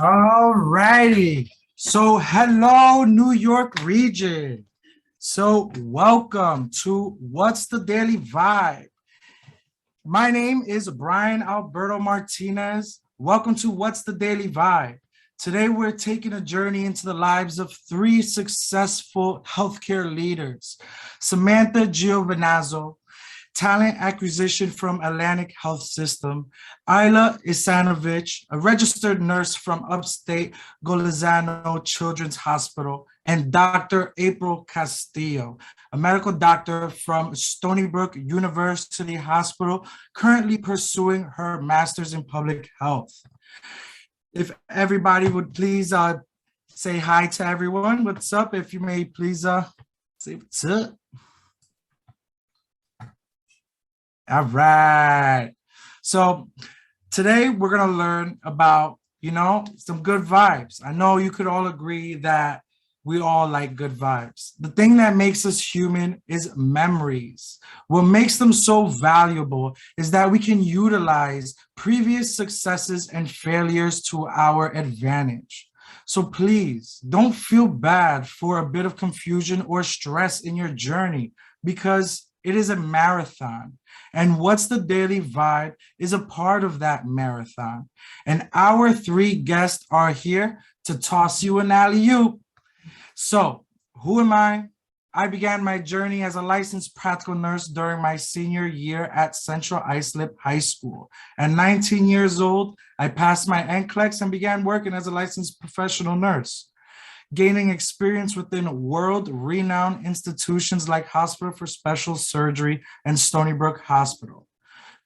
All righty. So, hello, New York region. So, welcome to What's the Daily Vibe? My name is Brian Alberto Martinez. Welcome to What's the Daily Vibe? Today, we're taking a journey into the lives of three successful healthcare leaders: Samantha Giovinazzo, talent acquisition from Atlantic Health System; Ajla Isanovic, a registered nurse from Upstate Golisano Children's Hospital; and Dr. April Castillo, a medical doctor from Stony Brook University Hospital, currently pursuing her master's in public health. If everybody would please say hi to everyone. What's up? If you may please say what's up. All right. So today we're going to learn about, some good vibes. I know you could all agree that we all like good vibes. The thing that makes us human is memories. What makes them so valuable is that we can utilize previous successes and failures to our advantage. So please don't feel bad for a bit of confusion or stress in your journey, because it is a marathon. And What's the Daily Vibe is a part of that marathon. And our three guests are here to toss you an alley-oop. So, who am I? I began my journey as a licensed practical nurse during my senior year at Central Islip High School. At 19 years old, I passed my NCLEX and began working as a licensed professional nurse, gaining experience within world-renowned institutions like Hospital for Special Surgery and Stony Brook Hospital.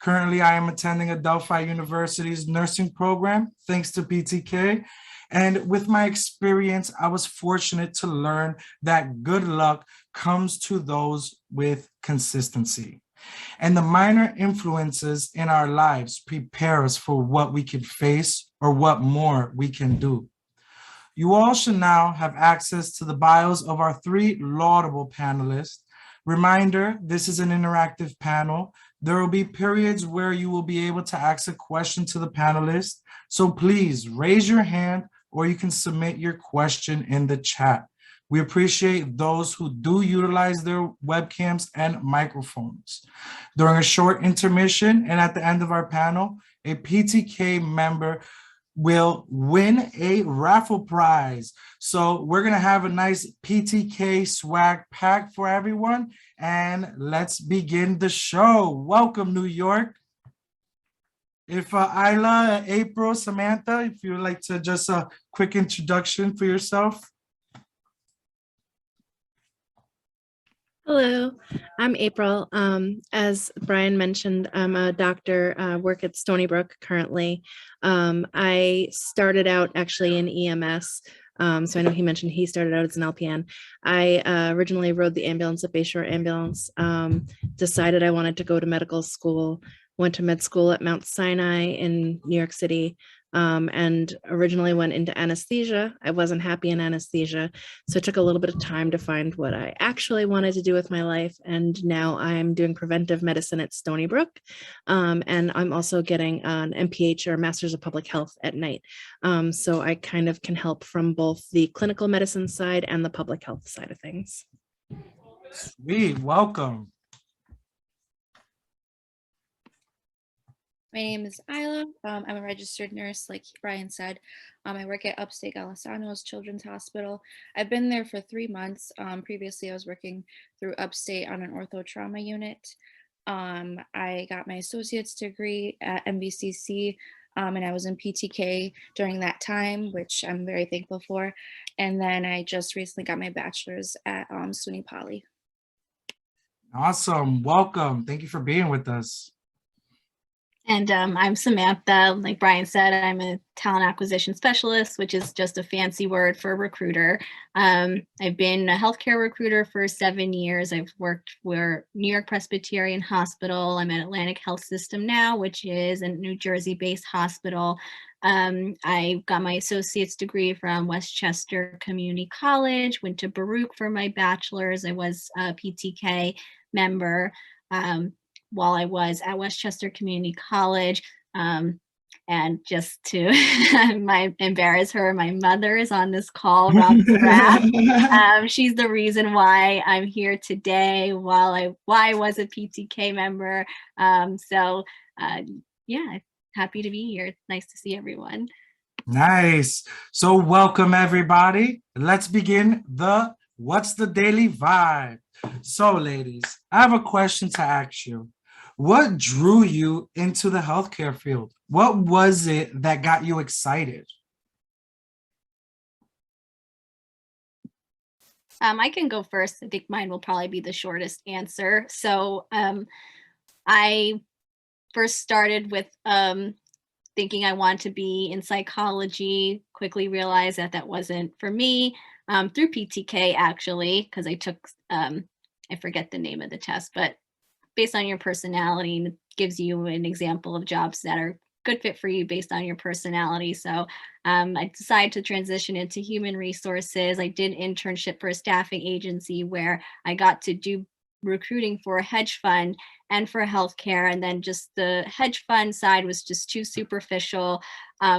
Currently, I am attending Adelphi University's nursing program, thanks to PTK. And with my experience, I was fortunate to learn that good luck comes to those with consistency. And the minor influences in our lives prepare us for what we can face or what more we can do. You all should now have access to the bios of our three laudable panelists. Reminder, this is an interactive panel. There will be periods where you will be able to ask a question to the panelists. So please raise your hand or you can submit your question in the chat. We appreciate those who do utilize their webcams and microphones. During a short intermission and at the end of our panel, a PTK member will win a raffle prize. So we're gonna have a nice PTK swag pack for everyone, and let's begin the show. Welcome, New York. If Isla, April, Samantha, if you would like to just a quick introduction for yourself. Hello, I'm April. As Brian mentioned, I'm a doctor, work at Stony Brook currently. I started out actually in EMS. So I know he mentioned he started out as an LPN. I originally rode the ambulance at Bayshore Ambulance, decided I wanted to go to medical school, went to med school at Mount Sinai in New York City, and originally went into anesthesia. I wasn't happy in anesthesia, so it took a little bit of time to find what I actually wanted to do with my life. And now I'm doing preventive medicine at Stony Brook, and I'm also getting an MPH or Master's of Public Health at night. So I kind of can help from both the clinical medicine side and the public health side of things. Sweet, welcome. My name is Isla. I'm a registered nurse, like Brian said. I work at Upstate Golisano's Children's Hospital. I've been there for 3 months. Previously, I was working through Upstate on an ortho trauma unit. I got my associate's degree at MVCC, and I was in PTK during that time, which I'm very thankful for. And then I just recently got my bachelor's at SUNY Poly. Awesome, welcome. Thank you for being with us. And I'm Samantha. Like Brian said, I'm a talent acquisition specialist, which is just a fancy word for recruiter. I've been a healthcare recruiter for 7 years. I've worked for New York Presbyterian Hospital. I'm at Atlantic Health System now, which is a New Jersey-based hospital. I got my associate's degree from Westchester Community College, went to Brook for my bachelor's. I was a PTK member. While I was at Westchester Community College, And just to embarrass her, my mother is on this call, Rob Graff. She's the reason why I'm here today, why I was a PTK member. Yeah, happy to be here. It's nice to see everyone. Nice. So welcome everybody. Let's begin the What's the Daily Vibe? So ladies, I have a question to ask you. What drew you into the healthcare field? What was it that got you excited? I can go first. I think mine will probably be the shortest answer. So I first started with thinking I wanted to be in psychology, quickly realized that that wasn't for me, through PTK actually, because I took, I forget the name of the test, but based on your personality, gives you an example of jobs that are good fit for you based on your personality. So I decided to transition into human resources. I did internship for a staffing agency where I got to do recruiting for a hedge fund and for healthcare. And then just the hedge fund side was just too superficial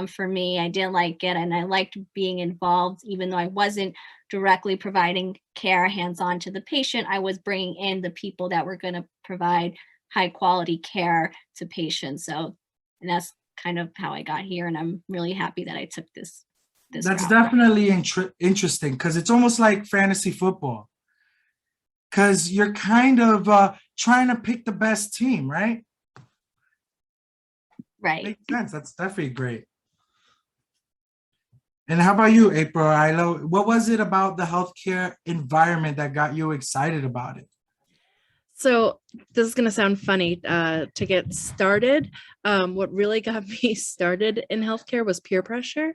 for me. I didn't like it. And I liked being involved, even though I wasn't directly providing care hands-on to the patient. I was bringing in the people that were going to provide high quality care to patients. So, and that's kind of how I got here. And I'm really happy that I took this That's route. definitely interesting because it's almost like fantasy football. Because you're kind of trying to pick the best team, right? Right. Makes sense. That's definitely great. And how about you, April? What was it about the healthcare environment that got you excited about it? So this is going to sound funny to get started. What really got me started in healthcare was peer pressure.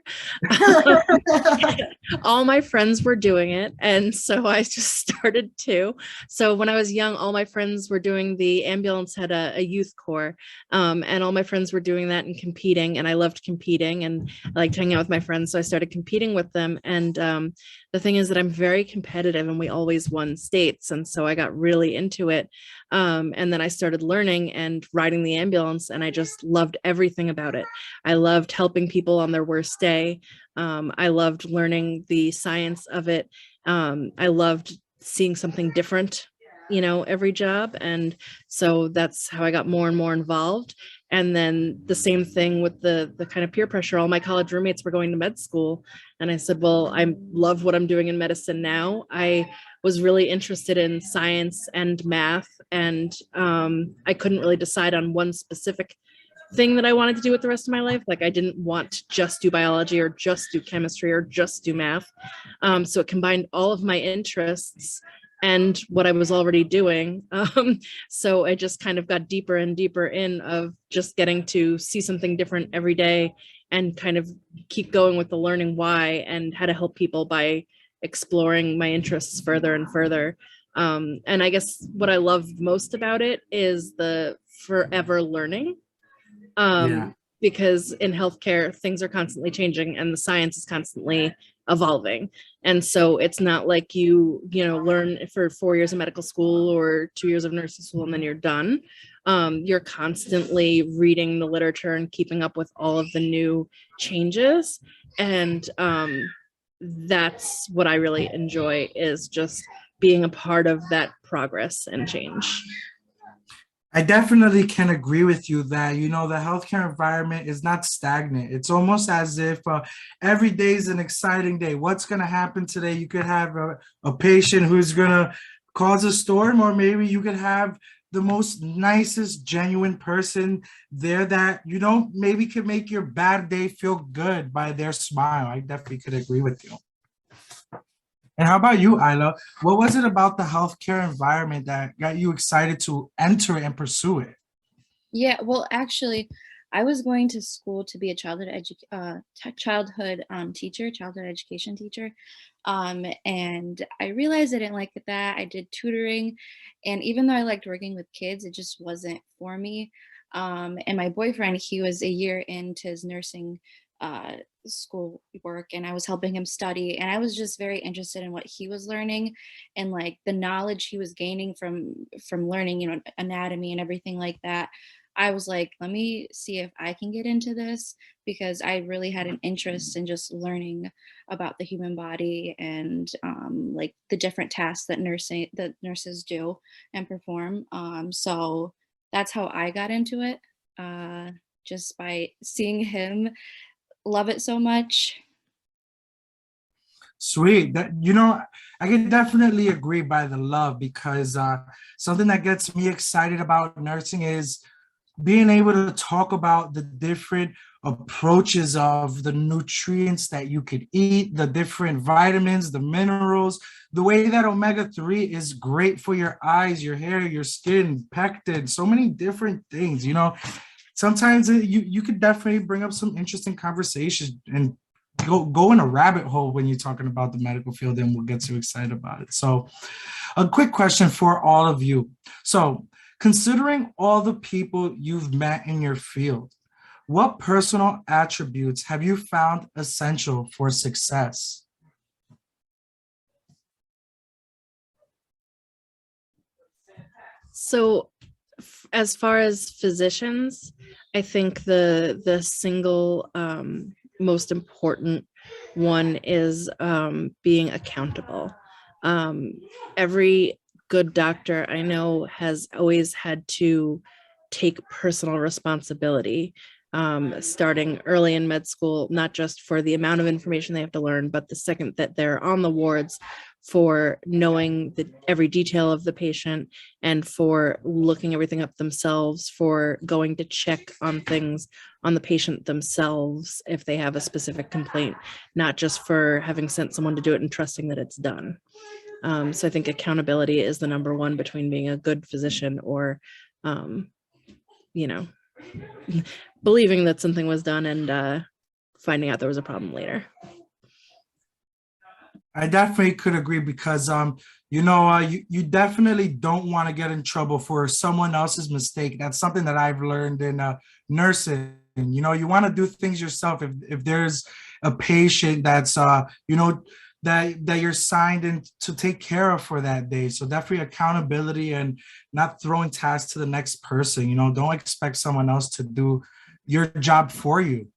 All my friends were doing it, and so I just started too. So when I was young, all my friends were doing the ambulance had a youth corps, and all my friends were doing that and competing, and I loved competing and I liked hanging out with my friends, so I started competing with them. And the thing is that I'm very competitive, and we always won states, and so I got really into it. And then I started learning and riding the ambulance, and I just loved everything about it. I loved helping people on their worst day. I loved learning the science of it. I loved seeing something different, every job. And so that's how I got more and more involved. And then the same thing with the kind of peer pressure. All my college roommates were going to med school. And I said, well, I love what I'm doing in medicine now. I was really interested in science and math. And I couldn't really decide on one specific thing that I wanted to do with the rest of my life. Like I didn't want to just do biology or just do chemistry or just do math. So it combined all of my interests and what I was already doing. So I just kind of got deeper and deeper in of just getting to see something different every day and kind of keep going with the learning why and how to help people by exploring my interests further and further. And I guess what I love most about it is the forever learning. Because in healthcare, things are constantly changing and the science is constantly evolving. And so it's not like you learn for 4 years of medical school or 2 years of nursing school and then you're done. You're constantly reading the literature and keeping up with all of the new changes. And that's what I really enjoy, is just being a part of that progress and change. I definitely can agree with you that, the healthcare environment is not stagnant. It's almost as if every day is an exciting day. What's going to happen today? You could have a patient who's going to cause a storm, or maybe you could have the most nicest, genuine person there that, maybe could make your bad day feel good by their smile. I definitely could agree with you. And how about you, Isla? What was it about the healthcare environment that got you excited to enter and pursue it? Yeah, well, actually, I was going to school to be a childhood education teacher. And I realized I didn't like that. I did tutoring, and even though I liked working with kids, it just wasn't for me. And my boyfriend, he was a year into his nursing school work, and I was helping him study, and I was just very interested in what he was learning and like the knowledge he was gaining from learning, anatomy and everything like that. I was like, let me see if I can get into this, because I really had an interest in just learning about the human body and like the different tasks that nurses do and perform. So that's how I got into it, just by seeing him love it so much. Sweet. That, I can definitely agree by the love, because something that gets me excited about nursing is being able to talk about the different approaches of the nutrients that you could eat, the different vitamins, the minerals, the way that omega-3 is great for your eyes, your hair, your skin, pectin, so many different things. Sometimes you could definitely bring up some interesting conversations and go in a rabbit hole when you're talking about the medical field, and we'll get too excited about it. So a quick question for all of you. So considering all the people you've met in your field, what personal attributes have you found essential for success? So as far as physicians, I think the single most important one is being accountable. Every good doctor I know has always had to take personal responsibility, starting early in med school, not just for the amount of information they have to learn, but the second that they're on the wards, for knowing every detail of the patient, and for looking everything up themselves, for going to check on things on the patient themselves if they have a specific complaint, not just for having sent someone to do it and trusting that it's done. So I think accountability is the number one between being a good physician or, believing that something was done and finding out there was a problem later. I definitely could agree, because you definitely don't want to get in trouble for someone else's mistake. That's something that I've learned in nursing. You want to do things yourself. If there's a patient that's that you're signed in to take care of for that day. So definitely accountability and not throwing tasks to the next person. Don't expect someone else to do your job for you.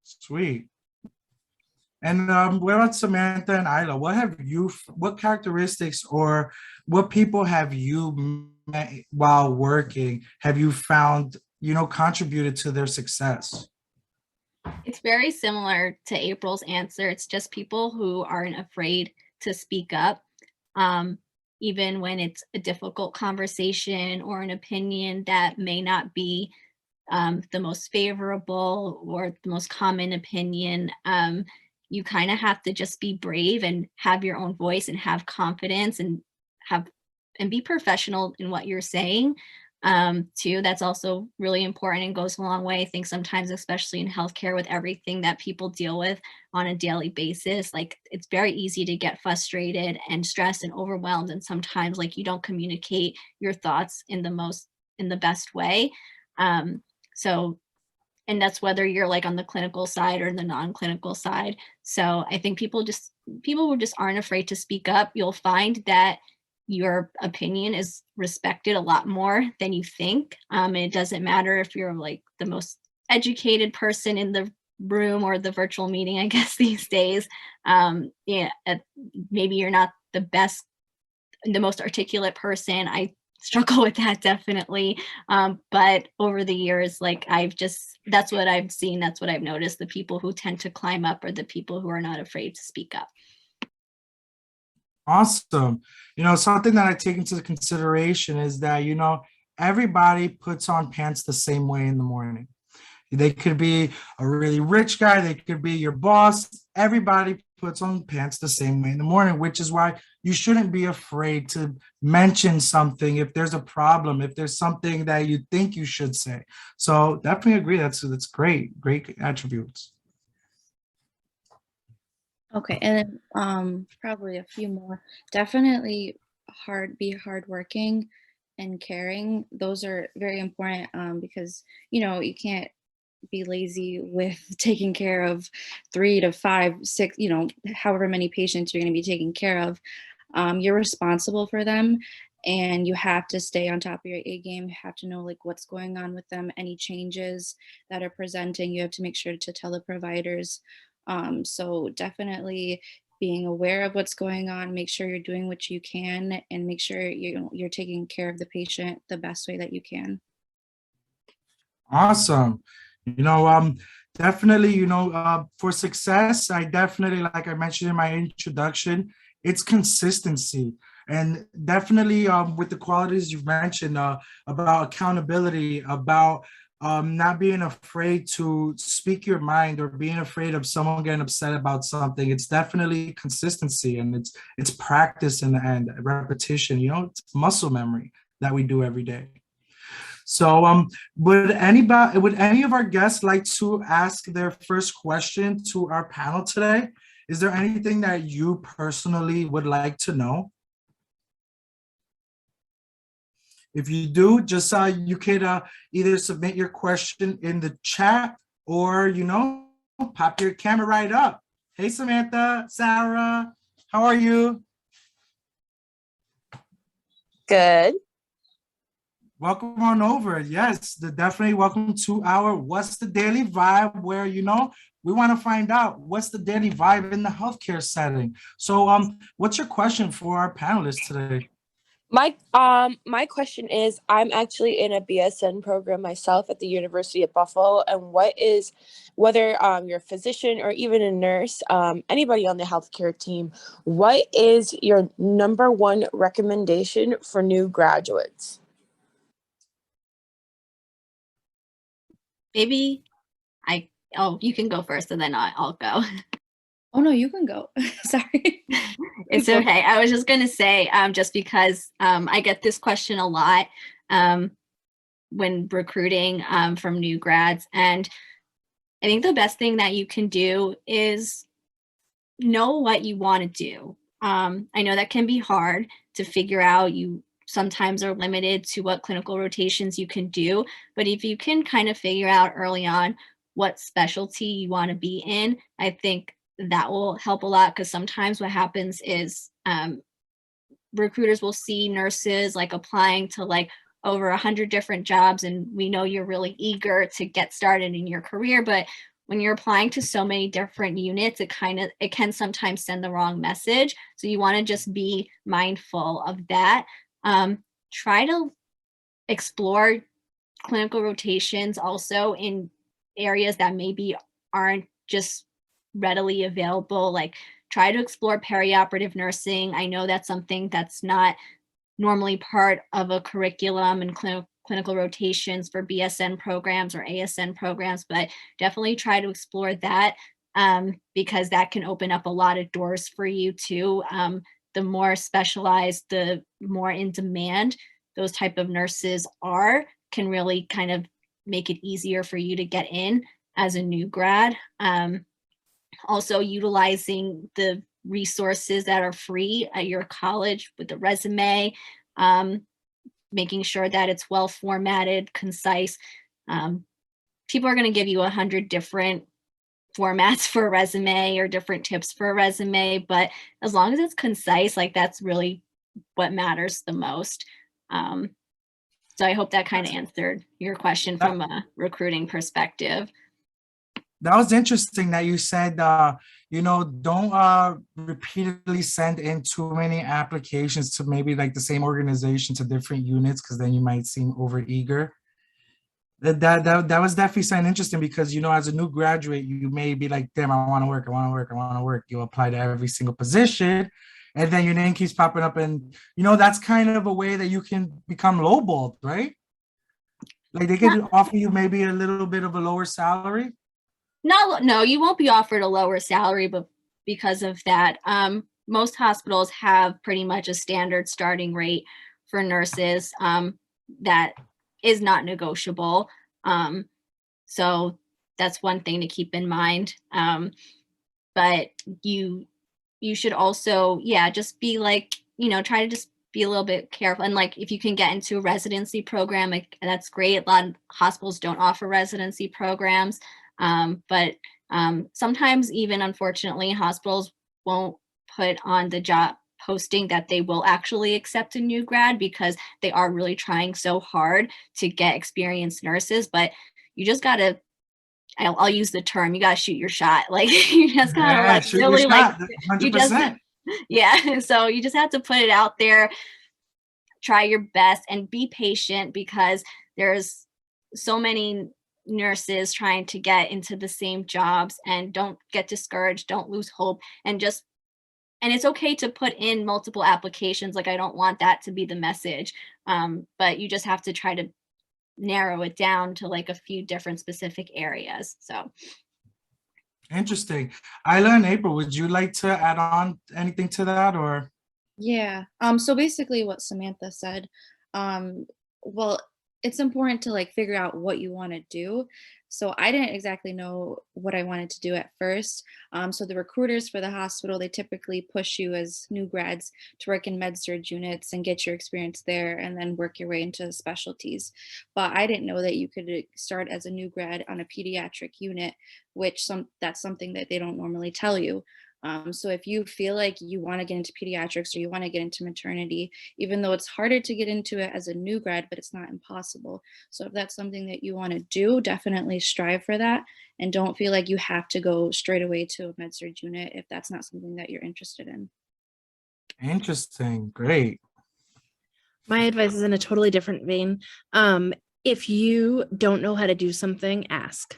Sweet. And what about Samantha and Isla? What characteristics or what people have you met while working have you found, contributed to their success? It's very similar to April's answer. It's just people who aren't afraid to speak up, even when it's a difficult conversation or an opinion that may not be the most favorable or the most common opinion. You kind of have to just be brave and have your own voice and have confidence and be professional in what you're saying. Too, that's also really important and goes a long way. I think sometimes, especially in healthcare, with everything that people deal with on a daily basis, like it's very easy to get frustrated and stressed and overwhelmed. And sometimes like you don't communicate your thoughts in the best way. And that's whether you're like on the clinical side or the non-clinical side. So I think people who just aren't afraid to speak up, you'll find that your opinion is respected a lot more than you think. And it doesn't matter if you're like the most educated person in the room or the virtual meeting, I guess these days. Maybe you're not the most articulate person. I struggle with that definitely. But over the years, like that's what I've seen. That's what I've noticed. The people who tend to climb up are the people who are not afraid to speak up. Awesome. Something that I take into consideration is that, everybody puts on pants the same way in the morning. They could be a really rich guy. They could be your boss. Everybody puts on pants the same way in the morning, which is why you shouldn't be afraid to mention something if there's a problem, if there's something that you think you should say. So definitely agree. That's great attributes. Okay, and then probably a few more. Definitely be hardworking and caring. Those are very important, because you can't be lazy with taking care of 3 to 5, 6, however many patients you're going to be taking care of. You're responsible for them, and you have to stay on top of your A game. You have to know like what's going on with them, any changes that are presenting. You have to make sure to tell the providers. So definitely being aware of what's going on, make sure you're doing what you can, and make sure you're taking care of the patient the best way that you can. Awesome. Definitely, for success, I definitely, like I mentioned in my introduction, it's consistency. And definitely with the qualities you've mentioned about accountability, about not being afraid to speak your mind or being afraid of someone getting upset about something. It's definitely consistency, and it's practice and repetition. It's muscle memory that we do every day. So would any of our guests like to ask their first question to our panel today? Is there anything that you personally would like to know? If you do, just you could either submit your question in the chat or, pop your camera right up. Hey, Samantha, Sarah, how are you? Good. Welcome on over. Yes, definitely welcome to our What's the Daily Vibe, where, we want to find out what's the daily vibe in the healthcare setting. So what's your question for our panelists today? My question is, I'm actually in a BSN program myself at the University of Buffalo, and whether you're a physician or even a nurse, anybody on the healthcare team, what is your number one recommendation for new graduates? Maybe you can go first and then I'll go. Oh no, you can go. Sorry. It's okay. I was just going to say, just because I get this question a lot when recruiting from new grads. And I think the best thing that you can do is know what you want to do. I know that can be hard to figure out. You sometimes are limited to what clinical rotations you can do. But if you can kind of figure out early on what specialty you want to be in, I think that will help a lot, because sometimes what happens is recruiters will see nurses like applying to like over 100 different jobs, and we know you're really eager to get started in your career, but when you're applying to so many different units, it can sometimes send the wrong message. So you want to just be mindful of that. Try to explore clinical rotations also in areas that maybe aren't just readily available. Like, try to explore perioperative nursing. I know that's something that's not normally part of a curriculum and clinical rotations for BSN programs or ASN programs, but definitely try to explore that because that can open up a lot of doors for you too. The more specialized, the more in demand those type of nurses can really kind of make it easier for you to get in as a new grad. Also utilizing the resources that are free at your college with the resume, making sure that it's well formatted, concise. People are going to give you 100 different formats for a resume or different tips for a resume, but as long as it's concise, like, that's really what matters the most. So I hope that kind of answered your question from a recruiting perspective. That was interesting that you said, don't repeatedly send in too many applications to maybe like the same organization to different units, because then you might seem overeager. That was definitely something interesting, because, as a new graduate, you may be like, damn, I want to work, I want to work, I want to work. You apply to every single position, and then your name keeps popping up, and, that's kind of a way that you can become lowballed, right? Like, they can offer you maybe a little bit of a lower salary. No, you won't be offered a lower salary, but because of that, most hospitals have pretty much a standard starting rate for nurses that is not negotiable. So that's one thing to keep in mind. But you should also, just be like, try to just be a little bit careful. And like, if you can get into a residency program, that's great. A lot of hospitals don't offer residency programs. But sometimes even, unfortunately, hospitals won't put on the job posting that they will actually accept a new grad, because they are really trying so hard to get experienced nurses. But you just gotta, I'll use the term, you gotta shoot your shot. Like you just gotta Yeah, like shoot your really like shot, you just 100%. yeah. So you just have to put it out there, try your best, and be patient, because there's so many nurses trying to get into the same jobs. And don't get discouraged, don't lose hope, and it's okay to put in multiple applications. Like, I don't want that to be the message. But you just have to try to narrow it down to like a few different specific areas. So Interesting. Isla and April, would you like to add on anything to that, or? Yeah. So basically what Samantha said, well, it's important to like figure out what you want to do. So I didn't exactly know what I wanted to do at first. So the recruiters for the hospital, they typically push you as new grads to work in med surg units and get your experience there and then work your way into specialties. But I didn't know that you could start as a new grad on a pediatric unit, which that's something that they don't normally tell you. So if you feel like you want to get into pediatrics or you want to get into maternity, even though it's harder to get into it as a new grad, but it's not impossible. So if that's something that you want to do, definitely strive for that. And don't feel like you have to go straight away to a med surg unit if that's not something that you're interested in. Interesting. Great. My advice is in a totally different vein. If you don't know how to do something, ask.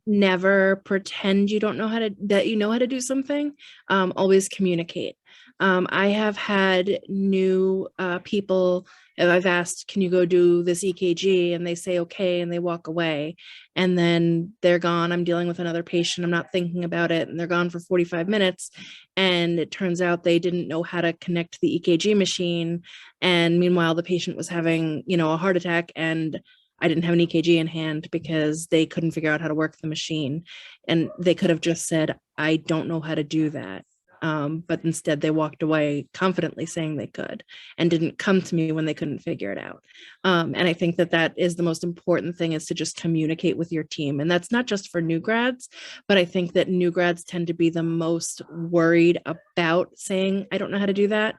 Never pretend you don't know that you know how to do something. Always communicate. I have had new people, I've asked, can you go do this EKG? And they say, okay, and they walk away. And then they're gone. I'm dealing with another patient. I'm not thinking about it. And they're gone for 45 minutes. And it turns out they didn't know how to connect the EKG machine. And meanwhile, the patient was having, a heart attack, and I didn't have an EKG in hand because they couldn't figure out how to work the machine. And they could have just said, I don't know how to do that. But instead they walked away confidently saying they could, and didn't come to me when they couldn't figure it out. And I think that is the most important thing, is to just communicate with your team. And that's not just for new grads, but I think that new grads tend to be the most worried about saying, I don't know how to do that.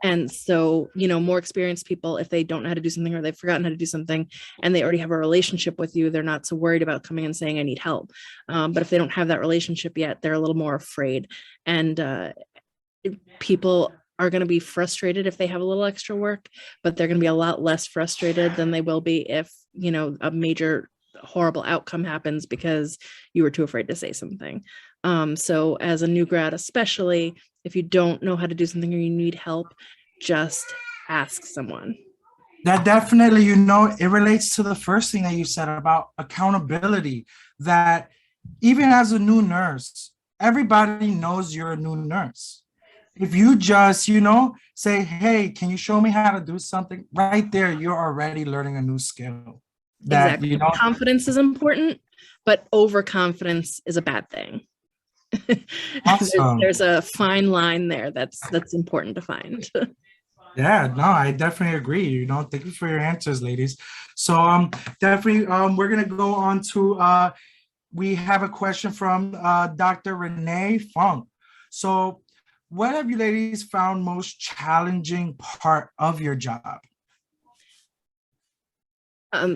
And so, more experienced people, if they don't know how to do something or they've forgotten how to do something and they already have a relationship with you, they're not so worried about coming and saying, I need help. But if they don't have that relationship yet, they're a little more afraid. And people are going to be frustrated if they have a little extra work, but they're going to be a lot less frustrated than they will be if, a major horrible outcome happens because you were too afraid to say something. So as a new grad, especially if you don't know how to do something or you need help, just ask someone. That definitely, it relates to the first thing that you said about accountability, that even as a new nurse, everybody knows you're a new nurse. If you just, say, hey, can you show me how to do something? Right there, you're already learning a new skill. That, Exactly. Confidence is important, but overconfidence is a bad thing. Awesome. There's a fine line there that's important to find. Yeah, no, I definitely agree. Thank you for your answers, ladies. So definitely we're gonna go on to we have a question from Dr. Renee Funk. So what have you ladies found most challenging part of your job?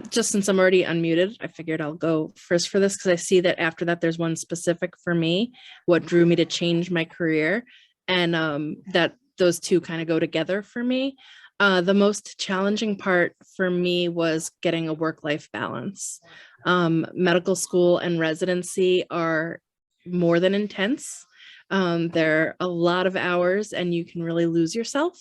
Just since I'm already unmuted, I figured I'll go first for this because I see that after that there's one specific for me, what drew me to change my career, and that those two kind of go together for me. The most challenging part for me was getting a work-life balance. Medical school and residency are more than intense. There are a lot of hours and you can really lose yourself.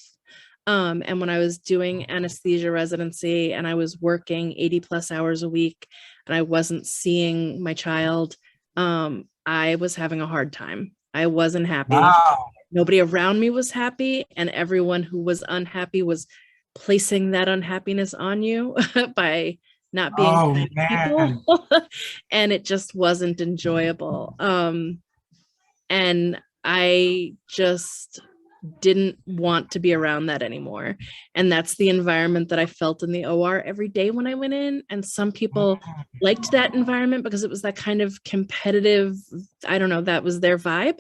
And when I was doing anesthesia residency and I was working 80 plus hours a week and I wasn't seeing my child, I was having a hard time. I wasn't happy. Wow. Nobody around me was happy, and everyone who was unhappy was placing that unhappiness on you by not being people. And it just wasn't enjoyable. And I just didn't want to be around that anymore. And that's the environment that I felt in the OR every day when I went in. And some people liked that environment because it was that kind of competitive, I don't know, that was their vibe.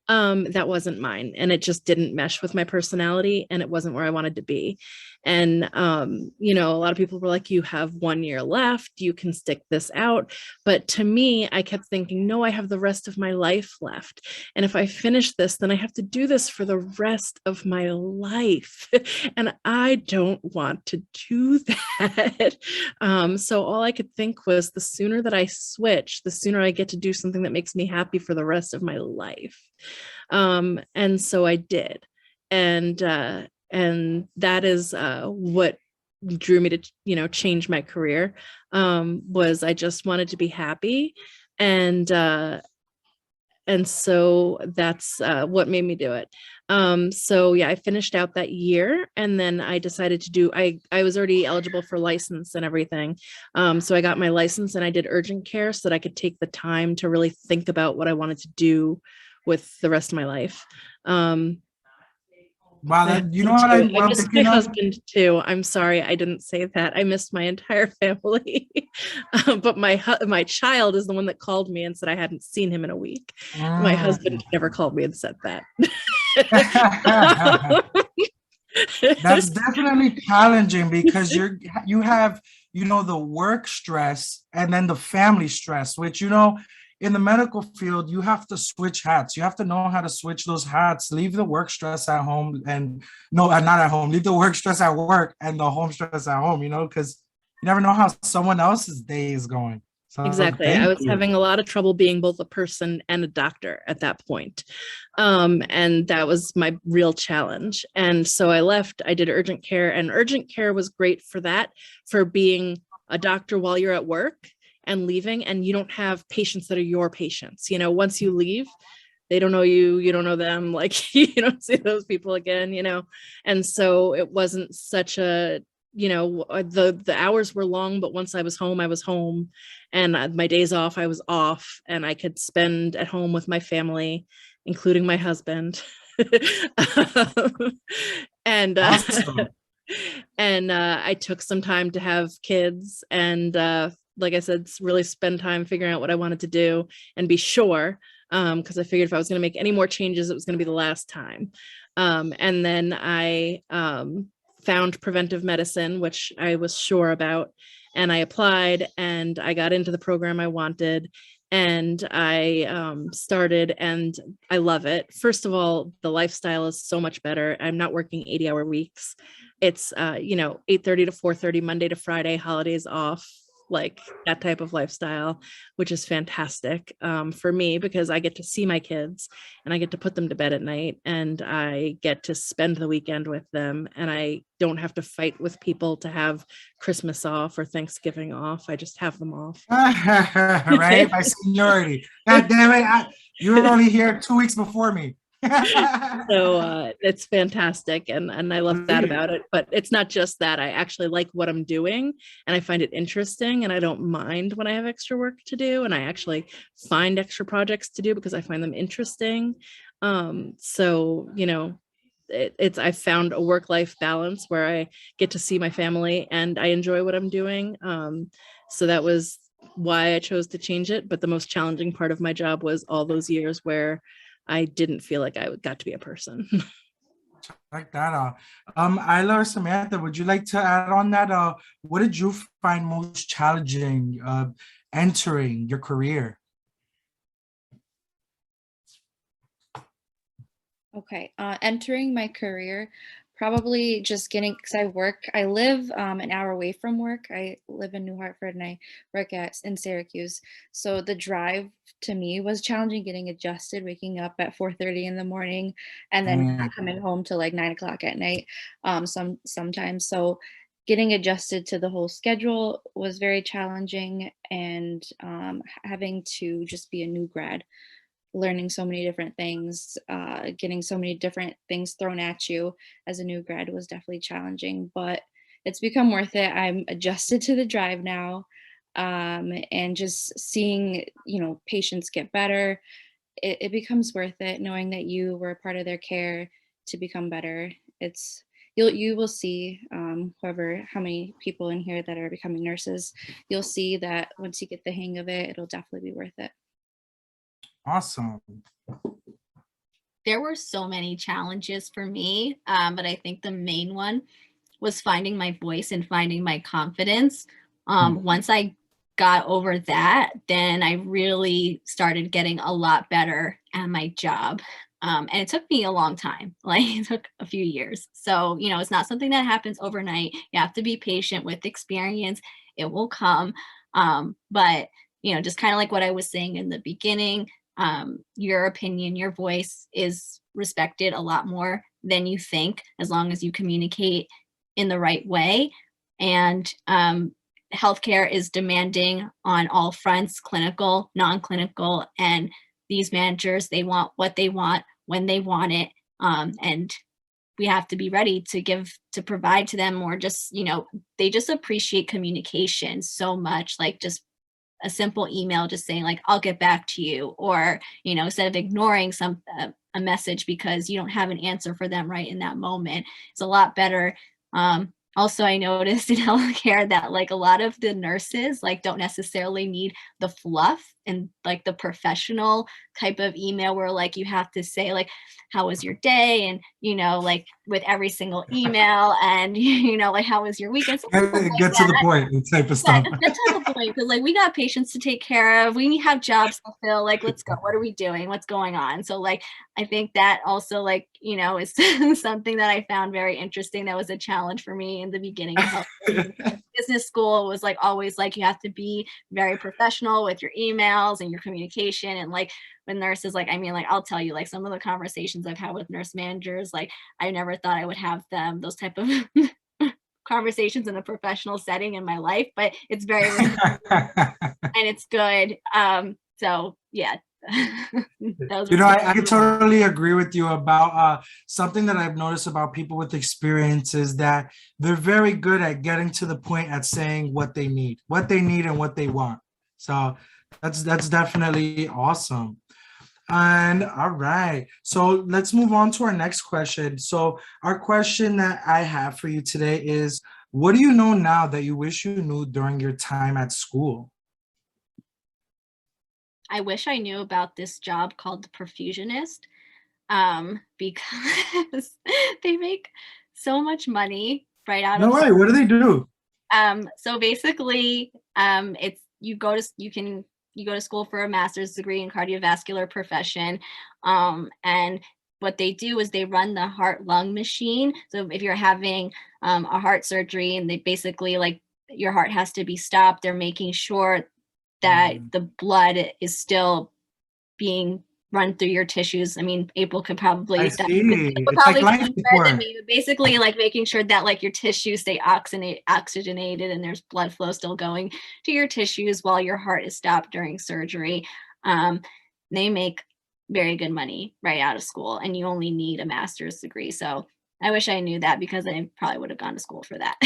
that wasn't mine, and it just didn't mesh with my personality, and it wasn't where I wanted to be. And you know, a lot of people were like, you have 1 year left, you can stick this out. But to me, I kept thinking, no, I have the rest of my life left, and if I finish this, then I have to do this for the rest of my life. And I don't want to do that. So all I could think was, the sooner that I switch, the sooner I get to do something that makes me happy for the rest of my life. And so I did. And that is what drew me to, you know, change my career, was I just wanted to be happy. And so that's what made me do it. So yeah, I finished out that year, and then I decided to do, I was already eligible for license and everything. So I got my license and I did urgent care so that I could take the time to really think about what I wanted to do with the rest of my life. Wow, that, you know what I I'm missed my thinking of? husband too. I'm sorry, I didn't say that. I missed my entire family. But my child is the one that called me and said I hadn't seen him in a week. My husband never called me and said that. That's definitely challenging because you have, you know, the work stress and then the family stress, which, you know, in the medical field, you have to switch hats. You have to know how to switch those hats, leave the work stress at home, and no, not at home, leave the work stress at work and the home stress at home, you know, because you never know how someone else's day is going. So Exactly. I was having a lot of trouble being both a person and a doctor at that point. And that was my real challenge. And so I left, I did urgent care, and urgent care was great for that, for being a doctor while you're at work and leaving, and you don't have patients that are your patients. You know, once you leave, they don't know you, you don't know them, like you don't see those people again, you know. And so it wasn't such a, you know, the hours were long, but once I was home, and my days off, I was off, and I could spend at home with my family, including my husband. And awesome. and I took some time to have kids, and like I said, really spend time figuring out what I wanted to do and be sure, because I figured if I was going to make any more changes, it was going to be the last time. And then I found preventive medicine, which I was sure about, and I applied and I got into the program I wanted, and I started, and I love it. First of all, the lifestyle is so much better. I'm not working 80-hour weeks. It's you know, 8:30 to 4:30, Monday to Friday, holidays off, like that type of lifestyle, which is fantastic for me, because I get to see my kids and I get to put them to bed at night, and I get to spend the weekend with them, and I don't have to fight with people to have Christmas off or Thanksgiving off. I just have them off. Right? By seniority. God damn it. You were only here 2 weeks before me. So it's fantastic, and I love that about it. But it's not just that. I actually like what I'm doing, and I find it interesting, and I don't mind when I have extra work to do, and I actually find extra projects to do because I find them interesting. So, you know, it's I found a work-life balance where I get to see my family and I enjoy what I'm doing. So that was why I chose to change it. But the most challenging part of my job was all those years where I didn't feel like I got to be a person. Like that. Isla or Samantha, would you like to add on that? What did you find most challenging entering your career? Okay, entering my career, probably just getting, because I live an hour away from work. I live in New Hartford and I work in Syracuse. So the drive to me was challenging, getting adjusted, waking up at 4:30 in the morning and then coming home to like 9 o'clock at night sometimes. So getting adjusted to the whole schedule was very challenging, and having to just be a new grad, learning so many different things, getting so many different things thrown at you as a new grad was definitely challenging, but it's become worth it. I'm adjusted to the drive now, and just seeing, you know, patients get better, it becomes worth it, knowing that you were a part of their care to become better. You will see, how many people in here that are becoming nurses, you'll see that once you get the hang of it, it'll definitely be worth it. Awesome. there were so many challenges for me, but I think the main one was finding my voice and finding my confidence. Once I got over that, then I really started getting a lot better at my job. And it took me a long time, like it took a few years. So, you know, it's not something that happens overnight. You have to be patient with experience. It will come. But, you know, just kind of like what I was saying in the beginning, your opinion, your voice is respected a lot more than you think, as long as you communicate in the right way. And healthcare is demanding on all fronts, clinical, non-clinical, and these managers, they want what they want when they want it. And we have to be ready to provide to them, or just, you know, they just appreciate communication so much, like just a simple email just saying like, I'll get back to you, or, you know, instead of ignoring a message because you don't have an answer for them right in that moment. It's a lot better. Also, I noticed in healthcare that like a lot of the nurses like don't necessarily need the fluff and like the professional type of email where like you have to say like, how was your day? And, you know, like with every single email, and, you know, like, how was your weekend? Get to the point, type of stuff. Yeah, get to the point, because like we got patients to take care of, we have jobs to fill, like let's go, what are we doing, what's going on? So like I think that also, like, you know, is something that I found very interesting. That was a challenge for me in the beginning of health. Business school was like always like you have to be very professional with your emails and your communication. And like with nurses, like, I mean, like I'll tell you, like some of the conversations I've had with nurse managers, like I never thought I would have those type of conversations in a professional setting in my life, but it's very and it's good. So yeah. You know, I totally agree with you about something that I've noticed about people with experience is that they're very good at getting to the point at saying what they need and what they want. So that's definitely awesome. And all right, so let's move on to our next question. So our question that I have for you today is, what do you know now that you wish you knew during your time at school? I wish I knew about this job called the perfusionist, because they make so much money right out No of way, what do they do? So basically, it's you go to school for a master's degree in cardiovascular profession, and what they do is they run the heart-lung machine. So if you're having a heart surgery and they basically like your heart has to be stopped, they're making sure that the blood is still being run through your tissues. I mean, April could probably I see. It's like life support. Basically like making sure that like your tissues stay oxygenated and there's blood flow still going to your tissues while your heart is stopped during surgery. They make very good money right out of school, and you only need a master's degree. So I wish I knew that, because I probably would have gone to school for that.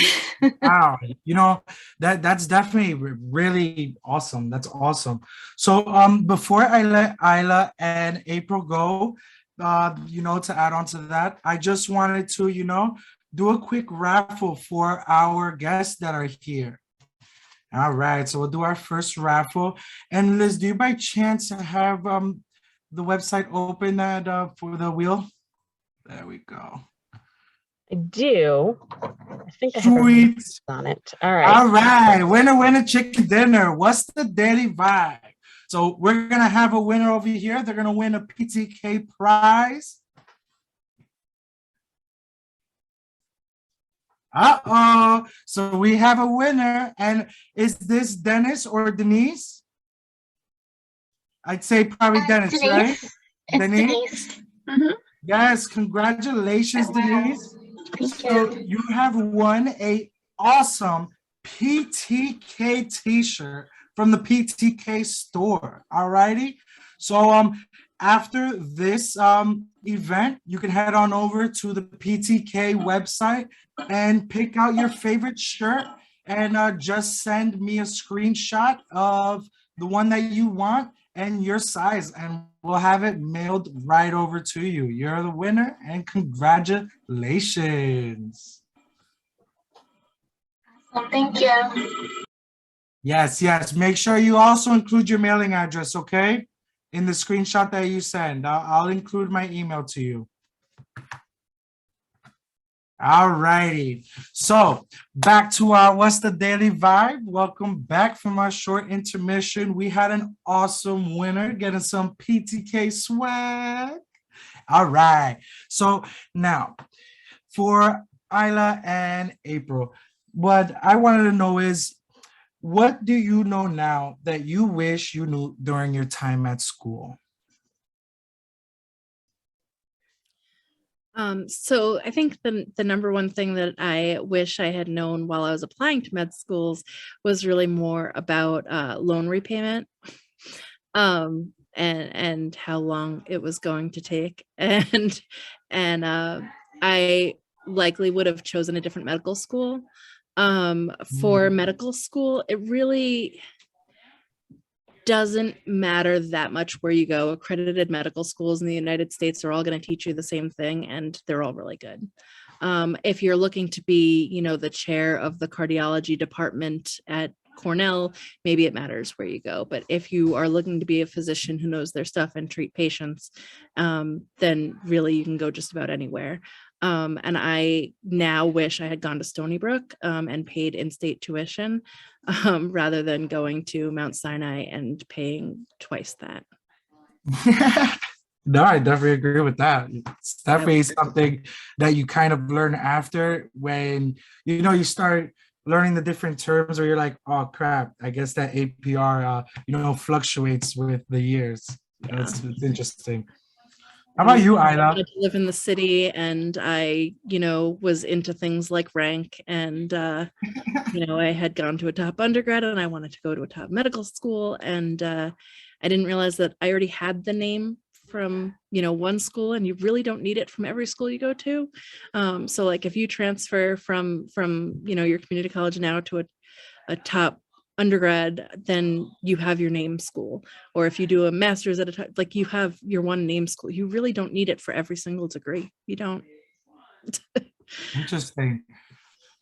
Wow, you know, that's definitely really awesome. That's awesome. So before I let Isla and April go, you know, to add on to that, I just wanted to, you know, do a quick raffle for our guests that are here. All right, so we'll do our first raffle. And Liz, do you by chance have the website open that for the wheel? There we go. I do. I think I have Sweet. on it. All right. All right. Winner, chicken dinner. What's the daily vibe? So we're going to have a winner over here. They're going to win a PTK prize. Uh-oh. So we have a winner. And is this Dennis or Denise? I'd say probably Dennis, Denise. right? It's Denise? Mm-hmm. Yes, congratulations, Denise. Thank So you. you have won a awesome PTK t-shirt from the PTK store. All righty. So after this event, you can head on over to the PTK website and pick out your favorite shirt and just send me a screenshot of the one that you want and your size, and we'll have it mailed right over to you. You're the winner, and congratulations. Well, thank you. Yes. Make sure you also include your mailing address, okay? in the screenshot that you send. I'll include my email to you. All righty. So back to our What's the Daily Vibe? Welcome back from our short intermission. We had an awesome winner getting some PTK swag. All right. So now for Isla and April, what I wanted to know is, what do you know now that you wish you knew during your time at school? So I think the number one thing that I wish I had known while I was applying to med schools was really more about loan repayment, and how long it was going to take. And I likely would have chosen a different medical school. For medical school, it really doesn't matter that much where you go. Accredited medical schools in the United States are all going to teach you the same thing, and they're all really good. If you're looking to be, the chair of the cardiology department at Cornell, maybe it matters where you go. But if you are looking to be a physician who knows their stuff and treat patients, then really you can go just about anywhere. And I now wish I had gone to Stony Brook and paid in-state tuition rather than going to Mount Sinai and paying twice that. No, I definitely agree with that. It's definitely something that you kind of learn after when, you start learning the different terms, where you're like, oh crap, I guess that APR, fluctuates with the years. Yeah. It's interesting. How about you, I Ida? wanted to live in the city, and I, was into things like rank, and, I had gone to a top undergrad and I wanted to go to a top medical school, and I didn't realize that I already had the name from, one school, and you really don't need it from every school you go to. So like if you transfer from, your community college now to a top undergrad, then you have your name school. Or if you do a master's at a time, like you have your one name school. You really don't need it for every single degree. You don't. Interesting.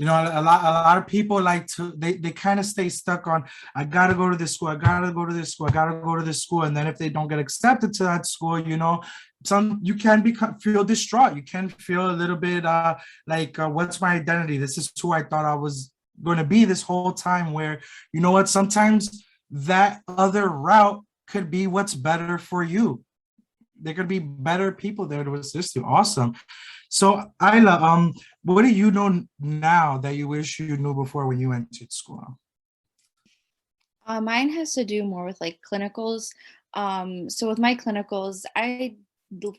A lot of people like to, they kind of stay stuck on, I gotta go to this school, I gotta go to this school, I gotta go to this school. And then if they don't get accepted to that school, you can feel distraught. You can feel a little bit like, what's my identity? This is who I thought I was going to be this whole time, where, sometimes that other route could be what's better for you. There could be better people there to assist you. Awesome. So Isla, what do you know now that you wish you knew before when you entered school? Mine has to do more with like clinicals. So with my clinicals, I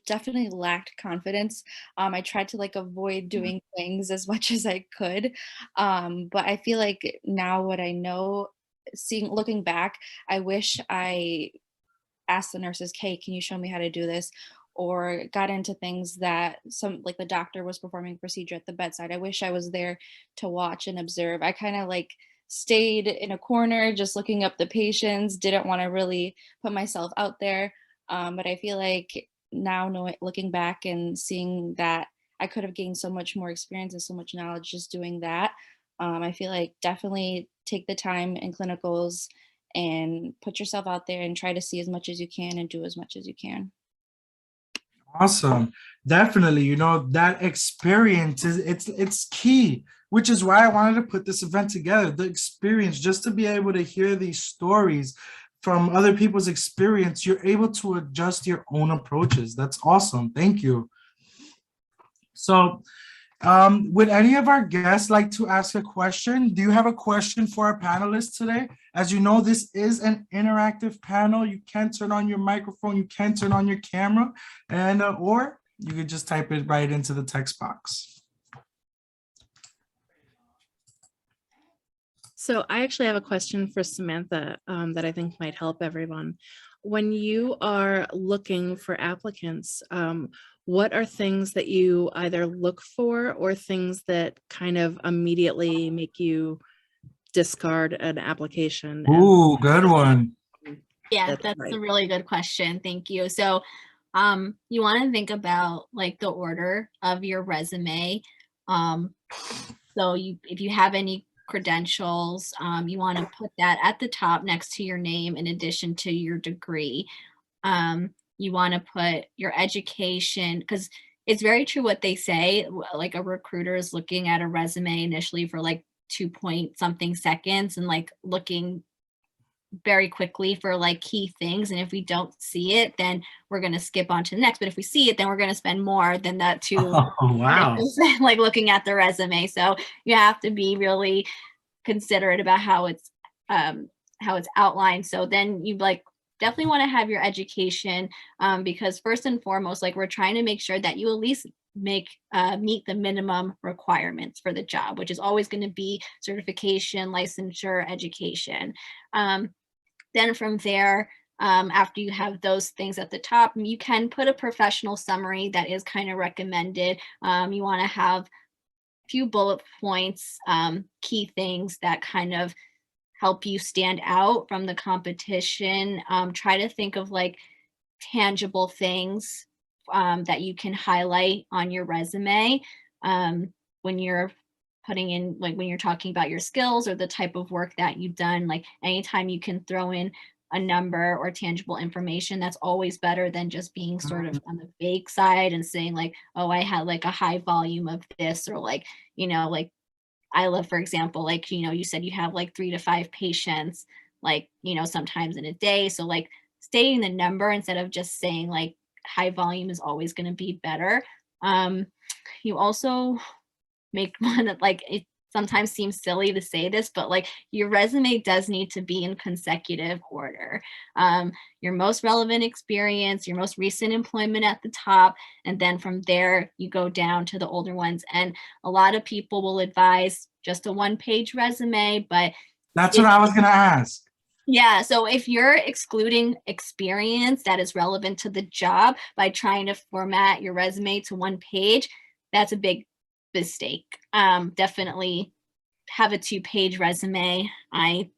definitely lacked confidence. I tried to like avoid doing things as much as I could. But I feel like now what I know, looking back, I wish I asked the nurses, hey, can you show me how to do this? Or got into things that like the doctor was performing a procedure at the bedside. I wish I was there to watch and observe. I kind of like stayed in a corner just looking up the patients, didn't want to really put myself out there. But I feel like now looking back and seeing that I could have gained so much more experience and so much knowledge just doing that. I feel like definitely take the time in clinicals and put yourself out there and try to see as much as you can and do as much as you can. Awesome. Definitely, that experience it's key, which is why I wanted to put this event together. The experience, just to be able to hear these stories from other people's experience, you're able to adjust your own approaches. That's awesome. Thank you. So, would any of our guests like to ask a question? Do you have a question for our panelists today? As you know, this is an interactive panel. You can turn on your microphone, you can turn on your camera, and or you could just type it right into the text box. So I actually have a question for Samantha that I think might help everyone. When you are looking for applicants, what are things that you either look for or things that kind of immediately make you discard an application? Ooh, good one. Yeah, that's right. A really good question. Thank you. So you want to think about like the order of your resume. So if you have any credentials, you want to put that at the top next to your name in addition to your degree. You want to put your education, because it's very true what they say, like a recruiter is looking at a resume initially for like 2 point something seconds and like looking very quickly for like key things. And if we don't see it, then we're going to skip on to the next. But if we see it, then we're going to spend more than that Oh, wow. like looking at the resume. So you have to be really considerate about how it's outlined. So then you like definitely want to have your education, because first and foremost, like we're trying to make sure that you at least meet the minimum requirements for the job, which is always going to be certification, licensure, education. Then from there, after you have those things at the top, you can put a professional summary that is kind of recommended. You want to have a few bullet points, key things that kind of help you stand out from the competition. Try to think of like tangible things that you can highlight on your resume when you're putting in, like when you're talking about your skills or the type of work that you've done. Like anytime you can throw in a number or tangible information, that's always better than just being sort of on the vague side and saying like, oh, I had like a high volume of this, or like, like Isla, for example, like, you said you have like 3 to 5 patients, like, sometimes in a day. So like stating the number instead of just saying like high volume is always going to be better. You also make one that, like, it sometimes seems silly to say this, but like your resume does need to be in consecutive order. Your most relevant experience, your most recent employment at the top, and then from there you go down to the older ones. And a lot of people will advise just a 1-page resume, but that's what I was gonna ask. Yeah, so if you're excluding experience that is relevant to the job by trying to format your resume to 1 page, that's a big mistake. Definitely have a 2-page resume. I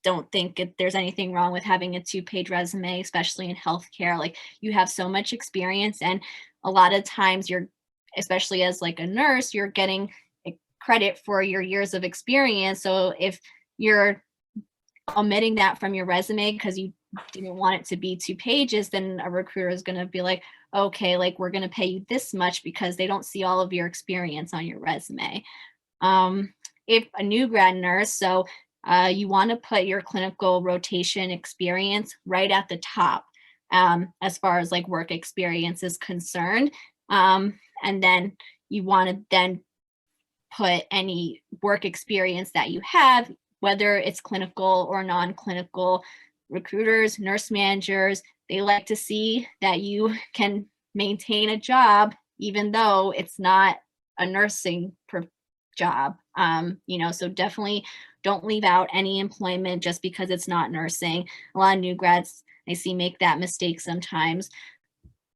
don't think there's anything wrong with having a 2-page resume, especially in healthcare. Like you have so much experience, and a lot of times you're, especially as like a nurse, you're getting credit for your years of experience. So if you're omitting that from your resume because you didn't want it to be 2 pages, then a recruiter is going to be like, okay, like we're going to pay you this much because they don't see all of your experience on your resume. If a new grad nurse, so you want to put your clinical rotation experience right at the top, as far as like work experience is concerned. And then you want to then put any work experience that you have, whether it's clinical or non-clinical. Recruiters, nurse managers, they like to see that you can maintain a job even though it's not a nursing job. So definitely don't leave out any employment just because it's not nursing. A lot of new grads I see make that mistake sometimes.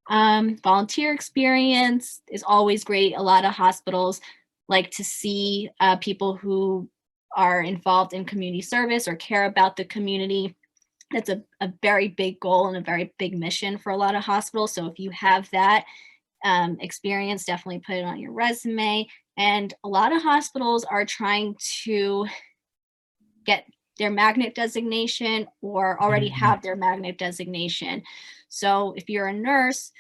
Volunteer experience is always great. A lot of hospitals like to see people who are involved in community service or care about the community. That's a very big goal and a very big mission for a lot of hospitals. So if you have that experience, definitely put it on your resume. And a lot of hospitals are trying to get their magnet designation or already have their magnet designation. So if you're a nurse,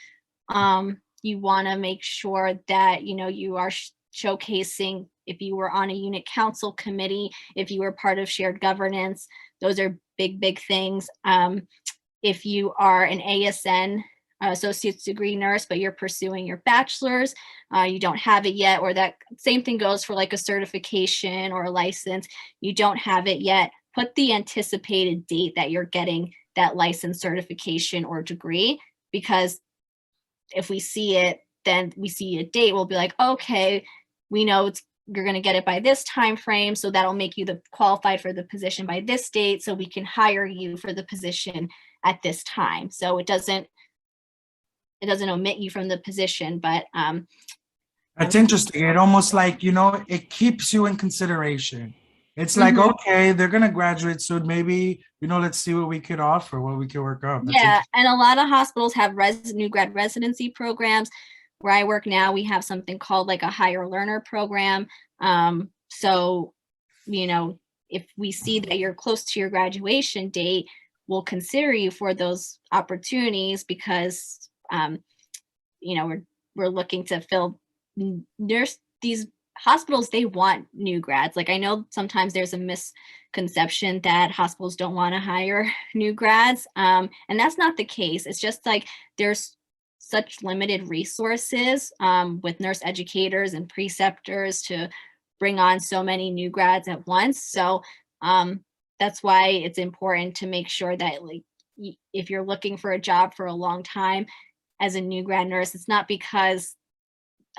you want to make sure that, you are showcasing if you were on a unit council committee, if you were part of shared governance. Those are big things. If you are an ASN, associate's degree nurse, but you're pursuing your bachelor's, you don't have it yet, or that same thing goes for like a certification or a license, you don't have it yet, put the anticipated date that you're getting that license, certification, or degree, because if we see it, then we see a date, we'll be like, okay, we know you're going to get it by this time frame, so that'll make you qualified for the position by this date, so we can hire you for the position at this time. So it doesn't omit you from the position, but that's interesting. It almost like, it keeps you in consideration. It's like, okay, they're gonna graduate soon. Maybe, let's see what we could offer, what we could work out. Yeah, and a lot of hospitals have new grad residency programs. Where I work now, we have something called like a higher learner program. So, if we see that you're close to your graduation date, will consider you for those opportunities because, you know, we're looking to fill these hospitals, they want new grads. Like I know sometimes there's a misconception that hospitals don't want to hire new grads. And that's not the case. It's just like there's such limited resources with nurse educators and preceptors to bring on so many new grads at once. So that's why it's important to make sure that like if you're looking for a job for a long time as a new grad nurse, it's not because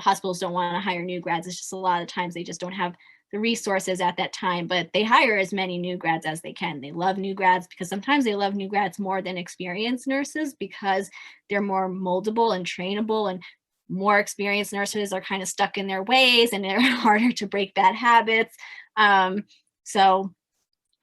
hospitals don't want to hire new grads. It's just a lot of times they just don't have the resources at that time, but they hire as many new grads as they can. They love new grads because sometimes they love new grads more than experienced nurses because they're more moldable and trainable, and more experienced nurses are kind of stuck in their ways and they're harder to break bad habits. So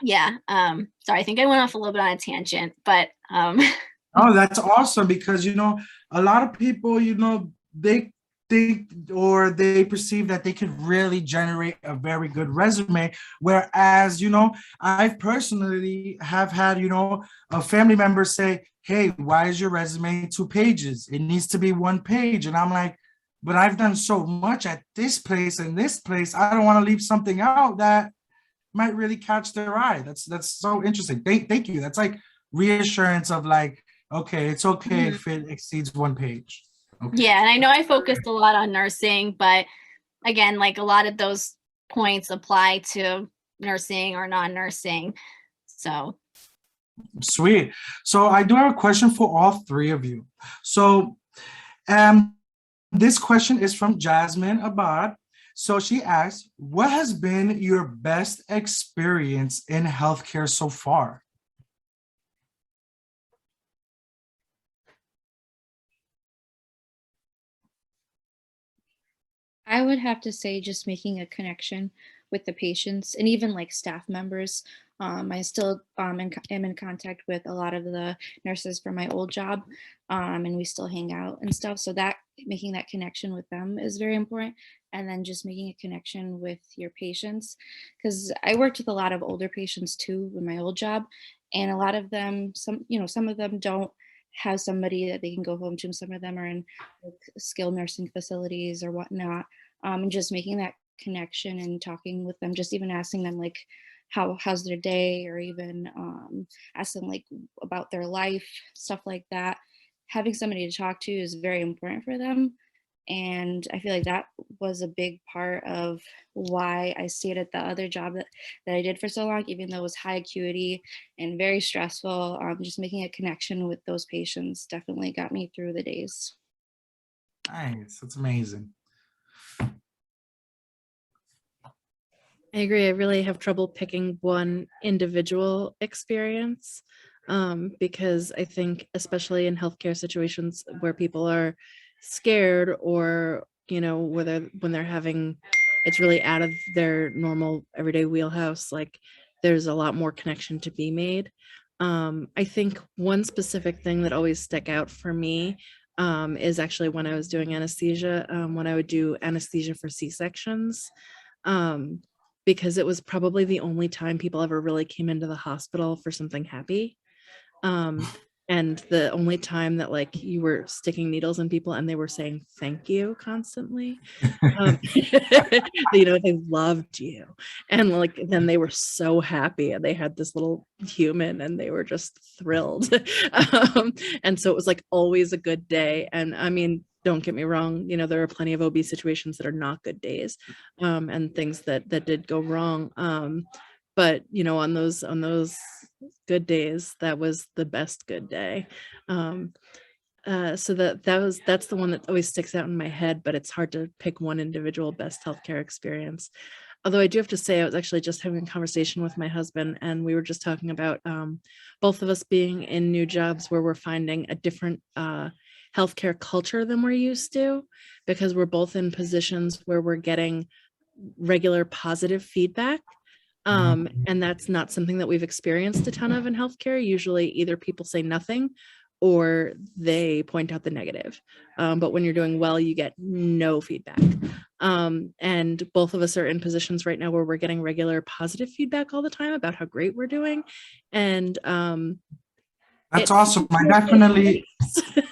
yeah, sorry, I think I went off a little bit on a tangent, but oh, that's awesome, because you know, a lot of people, you know, they think or they perceive that they could really generate a very good resume, whereas, you know, I've personally have had, you know, a family member say, hey, why is your resume 2 pages? It needs to be 1 page. And I'm like, but I've done so much at this place and this place, I don't want to leave something out that might really catch their eye. That's so interesting. Thank you. That's like reassurance of like, okay, it's okay if it exceeds 1 page. Okay. Yeah, and I know I focused a lot on nursing, but again, like a lot of those points apply to nursing or non-nursing. So Sweet. So I do have a question for all 3 of you. So this question is from Jasmine Abad. So she asks, what has been your best experience in healthcare so far? I would have to say just making a connection with the patients and even like staff members. I still am in contact with a lot of the nurses from my old job, and we still hang out and stuff. So that making that connection with them is very important. And then just making a connection with your patients, because I worked with a lot of older patients too in my old job, and a lot of them, some of them don't have somebody that they can go home to, and some of them are in like, skilled nursing facilities or whatnot. And just making that connection and talking with them, just even asking them like how's their day, or even ask them like about their life, stuff like that. Having somebody to talk to is very important for them. And I feel like that was a big part of why I stayed at the other job that I did for so long, even though it was high acuity and very stressful. Just making a connection with those patients definitely got me through the days. Nice. That's amazing. I agree. I really have trouble picking one individual experience because I think, especially in healthcare situations where people are scared, or, you know, when they're having, it's really out of their normal everyday wheelhouse, like there's a lot more connection to be made. I think one specific thing that always stuck out for me is actually when I was doing anesthesia, when I would do anesthesia for C-sections. Because it was probably the only time people ever really came into the hospital for something happy. And the only time that like you were sticking needles in people and they were saying thank you constantly. You know, they loved you. And like then they were so happy and they had this little human and they were just thrilled. And so it was like always a good day. And I mean, don't get me wrong, you know, there are plenty of OB situations that are not good days, and things that did go wrong. But you know, on those good days, that was the best good day. So that's the one that always sticks out in my head, but it's hard to pick one individual best healthcare experience. Although I do have to say, I was actually just having a conversation with my husband, and we were just talking about both of us being in new jobs where we're finding a different healthcare culture than we're used to, because we're both in positions where we're getting regular positive feedback. And that's not something that we've experienced a ton of in healthcare. Usually either people say nothing or they point out the negative. But when you're doing well, you get no feedback. And both of us are in positions right now where we're getting regular positive feedback all the time about how great we're doing. And That's It's awesome. I definitely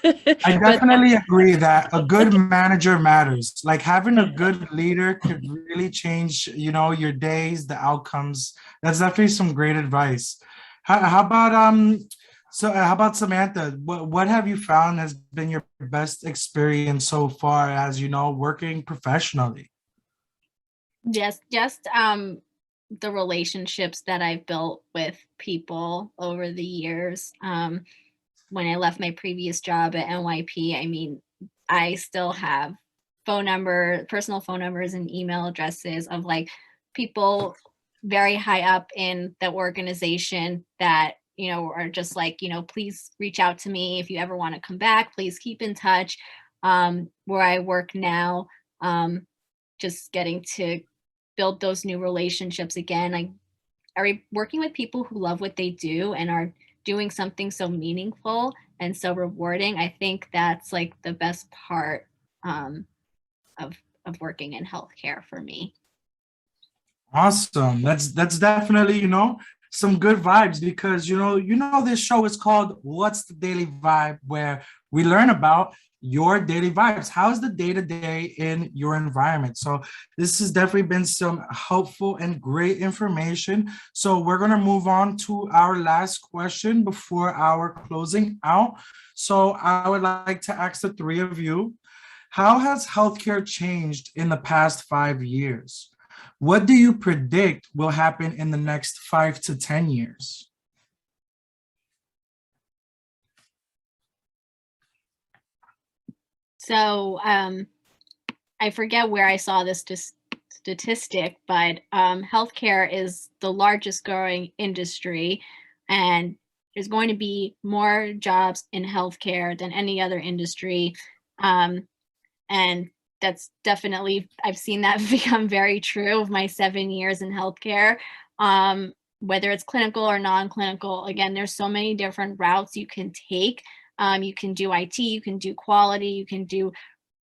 but agree that a good manager matters. Like having a good leader could really change, your days, the outcomes. That's definitely some great advice. How about how about Samantha? What have you found has been your best experience so far as working professionally? Just the relationships that I've built with people over the years. When I left my previous job at NYP, I mean, I still have personal phone numbers and email addresses of like people very high up in the organization that, are just like, please reach out to me if you ever want to come back, please keep in touch. Where I work now, just getting to build those new relationships again. I are working with people who love what they do and are doing something so meaningful and so rewarding. I think that's like the best part of working in healthcare for me. Awesome. That's definitely, some good vibes because this show is called What's the Daily Vibe, where we learn about your daily vibes. How's the day-to-day in your environment? So this has definitely been some helpful and great information. So we're going to move on to our last question before our closing out. So I would like to ask the three of you, how has healthcare changed in the past 5 years? What do you predict will happen in the next 5 to 10 years? So I forget where I saw this statistic, but healthcare is the largest growing industry, and there's going to be more jobs in healthcare than any other industry. And that's definitely, I've seen that become very true of my 7 years in healthcare. Whether it's clinical or non-clinical, again, there's so many different routes you can take. You can do IT, you can do quality, you can do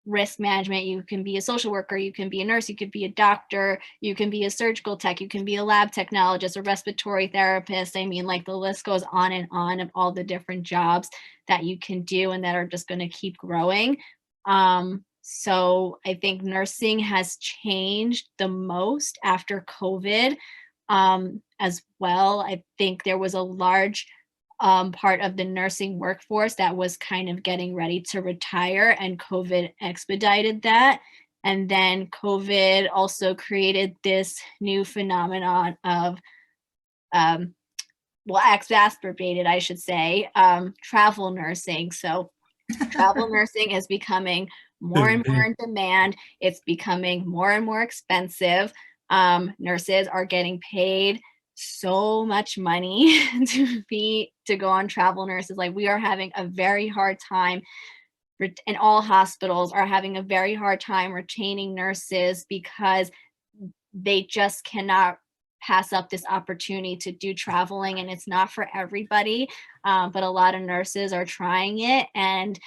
risk management, you can be a social worker, you can be a nurse, you could be a doctor, you can be a surgical tech, you can be a lab technologist, a respiratory therapist. I mean, like the list goes on and on of all the different jobs that you can do and that are just going to keep growing. So I think nursing has changed the most after COVID as well. I think there was a large part of the nursing workforce that was kind of getting ready to retire, and COVID expedited that. And then COVID also created this new phenomenon of, exacerbated, I should say, travel nursing. So travel nursing is becoming more and more in demand. It's becoming more and more expensive. Nurses are getting paid so much money to go on travel nurses. Like we are having a very hard time, and all hospitals are having a very hard time retaining nurses because they just cannot pass up this opportunity to do traveling, and it's not for everybody. But a lot of nurses are trying it and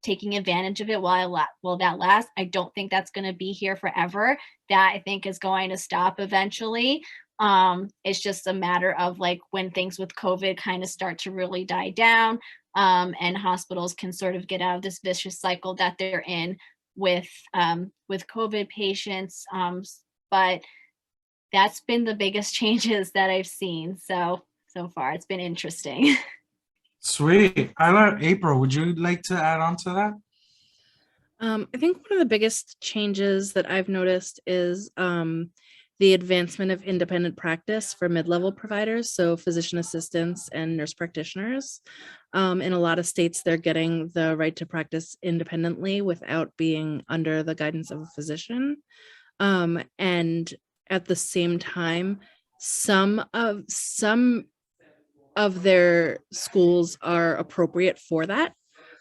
taking advantage of it while that lasts. I don't think that's going to be here forever. That I think is going to stop eventually. It's just a matter of like when things with COVID kind of start to really die down, and hospitals can sort of get out of this vicious cycle that they're in with COVID patients. But that's been the biggest changes that I've seen so far. It's been interesting. Sweet. April, would you like to add on to that? I think one of the biggest changes that I've noticed is the advancement of independent practice for mid-level providers, so physician assistants and nurse practitioners. In a lot of states, they're getting the right to practice independently without being under the guidance of a physician. And at the same time, some of their schools are appropriate for that.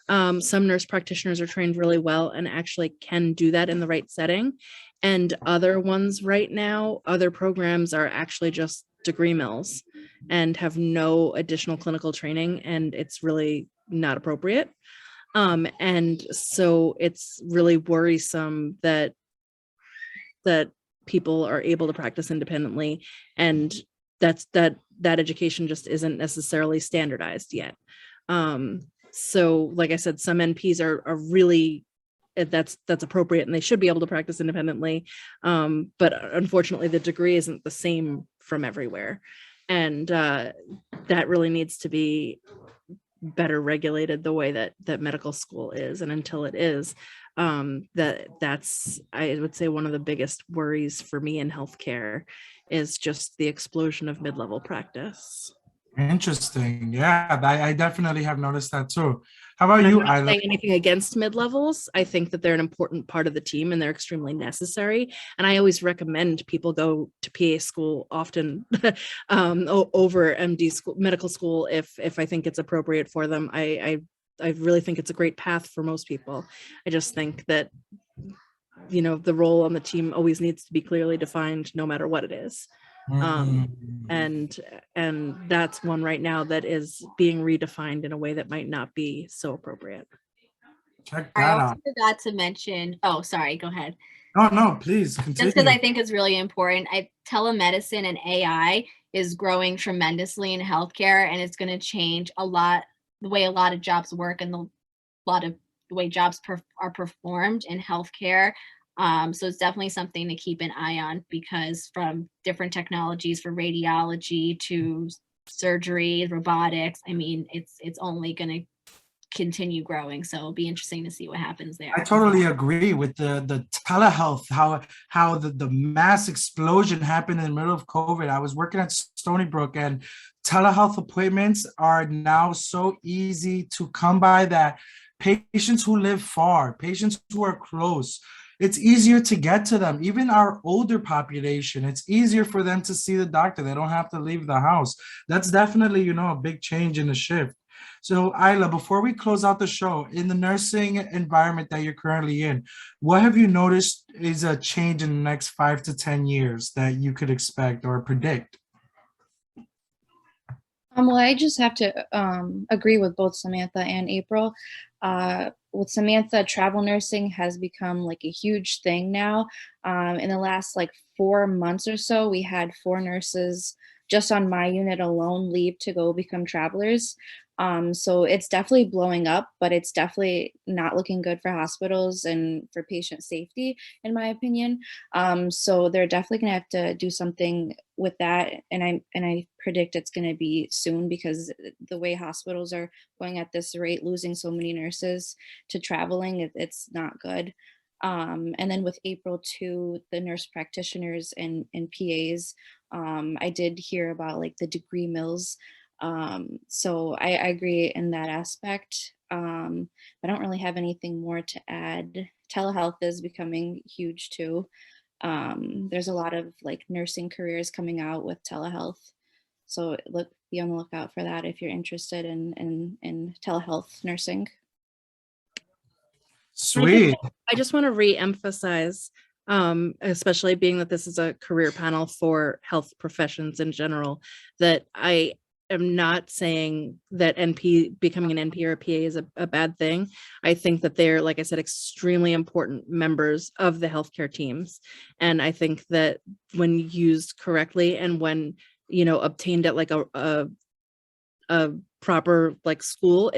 Some nurse practitioners are trained really well and actually can do that in the right setting. And other ones right now, other programs are actually just degree mills and have no additional clinical training, and it's really not appropriate. And so it's really worrisome that people are able to practice independently and that education just isn't necessarily standardized yet. So like I said, some NPs are really, that's appropriate and they should be able to practice independently. But unfortunately the degree isn't the same from everywhere. And that really needs to be better regulated the way that medical school is. And until it is, that's, I would say, one of the biggest worries for me in healthcare is just the explosion of mid-level practice. Interesting. Yeah, I definitely have noticed that too. How about And you, I'm not Isla? saying anything against mid-levels. I think that they're an important part of the team and they're extremely necessary. And I always recommend people go to PA school often over MD school, medical school, if I think it's appropriate for them. I really think it's a great path for most people. I just think that, you know, the role on the team always needs to be clearly defined no matter what it is. And that's one right now that is being redefined in a way that might not be so appropriate. Check I that also out. forgot to mention, oh, sorry, go ahead. Oh, no, please Just because continue. I think it's really important. Telemedicine and AI is growing tremendously in healthcare, and it's going to change a lot, the way a lot of jobs work and the way jobs are performed in healthcare. So it's definitely something to keep an eye on, because from different technologies for radiology to surgery, robotics, I mean, it's only going to continue growing. So it'll be interesting to see what happens there. I totally agree with the telehealth, how the mass explosion happened in the middle of COVID. I was working at Stony Brook, and telehealth appointments are now so easy to come by that patients who live far, patients who are close, it's easier to get to them. Even our older population, it's easier for them to see the doctor. They don't have to leave the house. That's definitely, you know, a big change in the shift. So Isla, before we close out the show, in the nursing environment that you're currently in, what have you noticed is a change in the next 5 to 10 years that you could expect or predict? Well, I just have to agree with both Samantha and April. With Samantha, travel nursing has become like a huge thing now. In the last like 4 months or so, we had 4 nurses just on my unit alone leave to go become travelers. So it's definitely blowing up, but it's definitely not looking good for hospitals and for patient safety, in my opinion. So they're definitely gonna have to do something with that, and I predict it's gonna be soon, because the way hospitals are going at this rate, losing so many nurses to traveling, it's not good. And then with April too, the nurse practitioners and PAs, I did hear about like the degree mills. So I agree in that aspect. I don't really have anything more to add. Telehealth is becoming huge too. There's a lot of like nursing careers coming out with telehealth. So be on the lookout for that if you're interested in telehealth nursing. Sweet. I just want to re-emphasize, especially being that this is a career panel for health professions in general, that I am not saying that becoming an NP or a PA is a bad thing. I think that they're, like I said, extremely important members of the healthcare teams. And I think that when used correctly and when, you know, obtained at like a proper like school,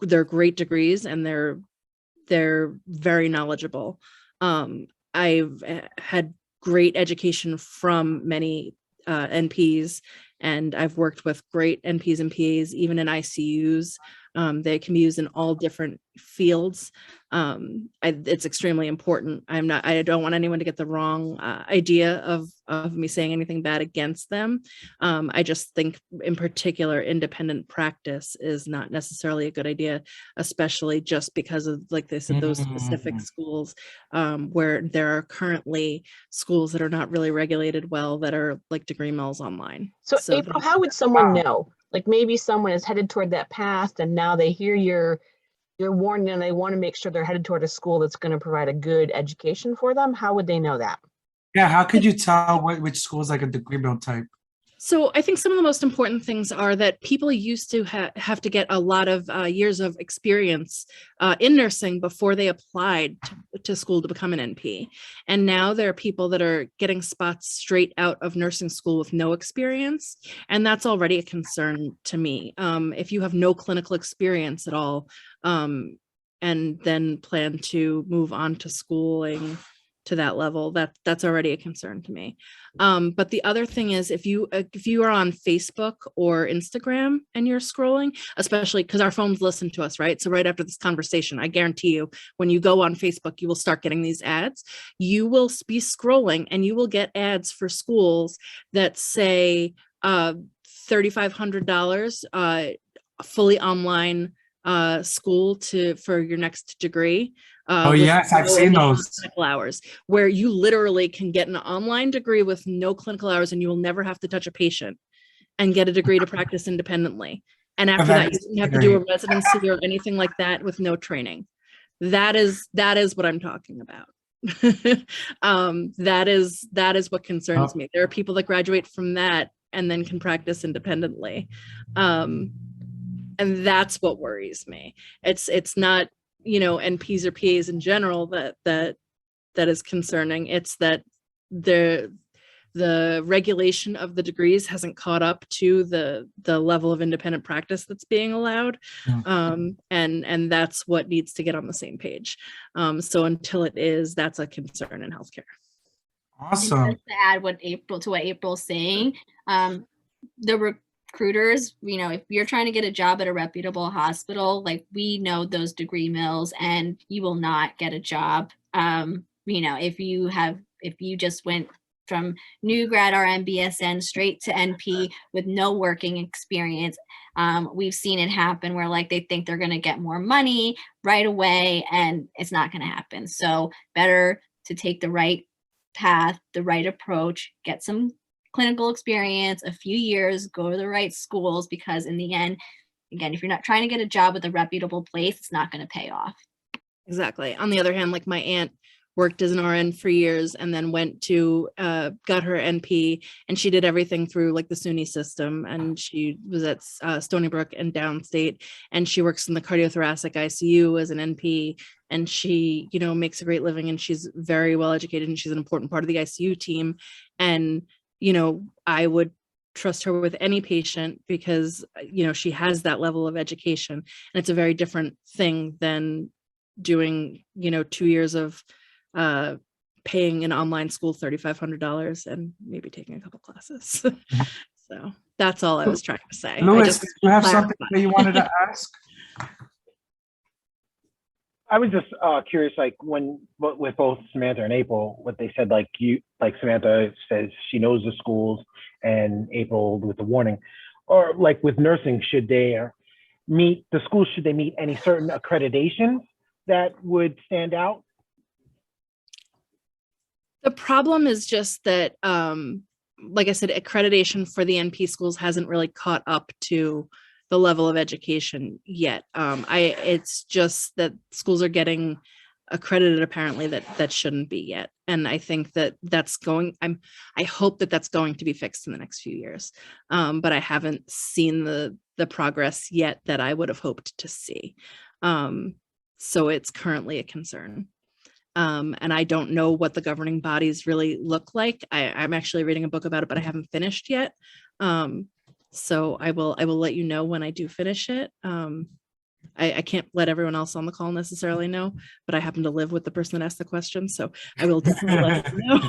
they're great degrees and they're very knowledgeable. I've had great education from many NPs, and I've worked with great NPs and PAs, even in ICUs. They can be used in all different fields. It's extremely important. I don't want anyone to get the wrong idea of me saying anything bad against them. I just think in particular, independent practice is not necessarily a good idea, especially just because of, like they said, those specific schools where there are currently schools that are not really regulated well, that are like degree mills online. So April, how would someone know? Like maybe someone is headed toward that path and now they hear your warning and they want to make sure they're headed toward a school that's going to provide a good education for them. How would they know that? Yeah, how could you tell which school is like a degree mill type? So I think some of the most important things are that people used to have to get a lot of years of experience in nursing before they applied to school to become an NP. And now there are people that are getting spots straight out of nursing school with no experience. And that's already a concern to me. If you have no clinical experience at all, and then plan to move on to schooling to that level, that's already a concern to me. But the other thing is, if you are on Facebook or Instagram and you're scrolling, especially because our phones listen to us, right? So right after this conversation, I guarantee you, when you go on Facebook, you will start getting these ads. You will be scrolling and you will get ads for schools that say $3,500 fully online school for your next degree. Oh with yes, I've no seen additional those. clinical hours, where you literally can get an online degree with no clinical hours and you will never have to touch a patient and get a degree to practice independently. And after that, you don't have to do a residency or anything like that with no training. That is what I'm talking about. That is what concerns me. There are people that graduate from that and then can practice independently. And that's what worries me. It's not, NPs or PAs in general that is concerning. It's that the regulation of the degrees hasn't caught up to the level of independent practice that's being allowed. And that's what needs to get on the same page. So until it is, that's a concern in healthcare. Awesome. And just to add what April's saying, the recruiters, if you're trying to get a job at a reputable hospital, like, we know those degree mills, and you will not get a job. If you just went from new grad RN BSN straight to NP with no working experience, we've seen it happen where, like, they think they're going to get more money right away, and it's not going to happen. So better to take the right path, the right approach, get some clinical experience, a few years, go to the right schools, because in the end, again, if you're not trying to get a job with a reputable place, it's not going to pay off. Exactly. On the other hand, like, my aunt worked as an RN for years and then went to got her NP, and she did everything through, like, the SUNY system, and she was at Stony Brook and Downstate, and she works in the cardiothoracic ICU as an NP, and she makes a great living, and she's very well educated, and she's an important part of the ICU team. And I would trust her with any patient because, she has that level of education, and it's a very different thing than doing, 2 years of paying an online school $3,500 and maybe taking a couple classes. So that's all I was trying to say. Louis, did you have something that you wanted to ask? I was just curious, like, with both Samantha and April, what they said, like Samantha says she knows the schools, and April with the warning, or like with nursing, should they meet any certain accreditations that would stand out? The problem is just that, like I said, accreditation for the NP schools hasn't really caught up to the level of education yet. It's just that schools are getting accredited apparently that shouldn't be yet. And I think that I hope that that's going to be fixed in the next few years. But I haven't seen the progress yet that I would have hoped to see. So it's currently a concern. And I don't know what the governing bodies really look like. I'm actually reading a book about it, but I haven't finished yet. So I will let you know when I do finish it. I can't let everyone else on the call necessarily know, but I happen to live with the person that asked the question, so I will definitely let you know.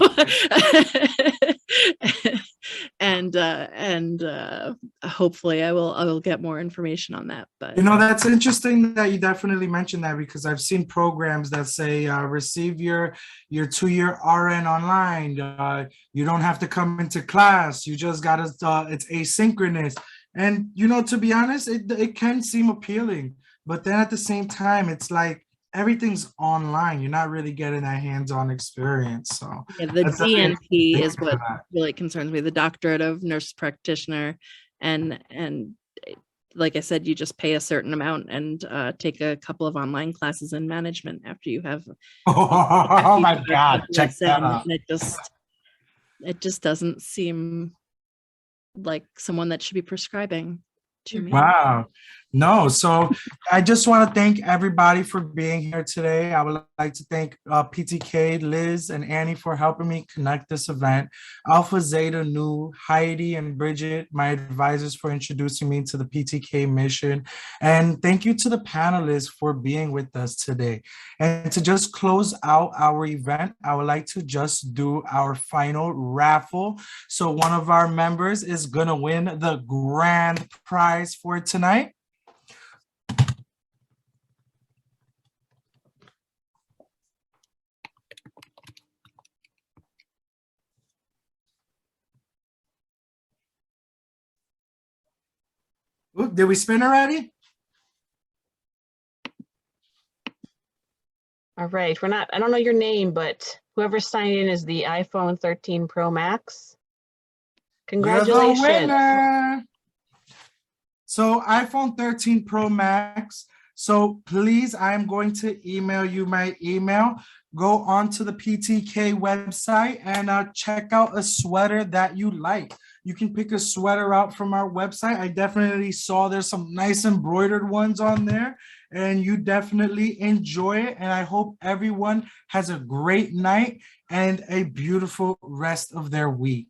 and hopefully I will get more information on that. But that's interesting that you definitely mentioned that, because I've seen programs that say receive your 2-year RN online. You don't have to come into class. You just gotta it's asynchronous. And to be honest, it can seem appealing, but then at the same time, it's like everything's online. You're not really getting that hands-on experience. So yeah, the DNP is what really concerns me, the doctorate of nurse practitioner. And like I said, you just pay a certain amount and take a couple of online classes in management after you have. Oh my God, check that out. And it just doesn't seem like someone that should be prescribing to me. Wow. No, so I just want to thank everybody for being here today. I would like to thank PTK, Liz, and Annie for helping me connect this event. Alpha Zeta Nu, Heidi, and Bridget, my advisors, for introducing me to the PTK mission. And thank you to the panelists for being with us today. And to just close out our event, I would like to just do our final raffle. So one of our members is going to win the grand prize for tonight. Ooh, did we spin already? All right, I don't know your name, but whoever signed in is the iPhone 13 Pro Max. Congratulations. You're the winner. So iPhone 13 Pro Max. So please, I'm going to email you my email. Go onto the PTK website and check out a sweater that you like. You can pick a sweater out from our website. I definitely saw there's some nice embroidered ones on there, and you definitely enjoy it. And I hope everyone has a great night and a beautiful rest of their week.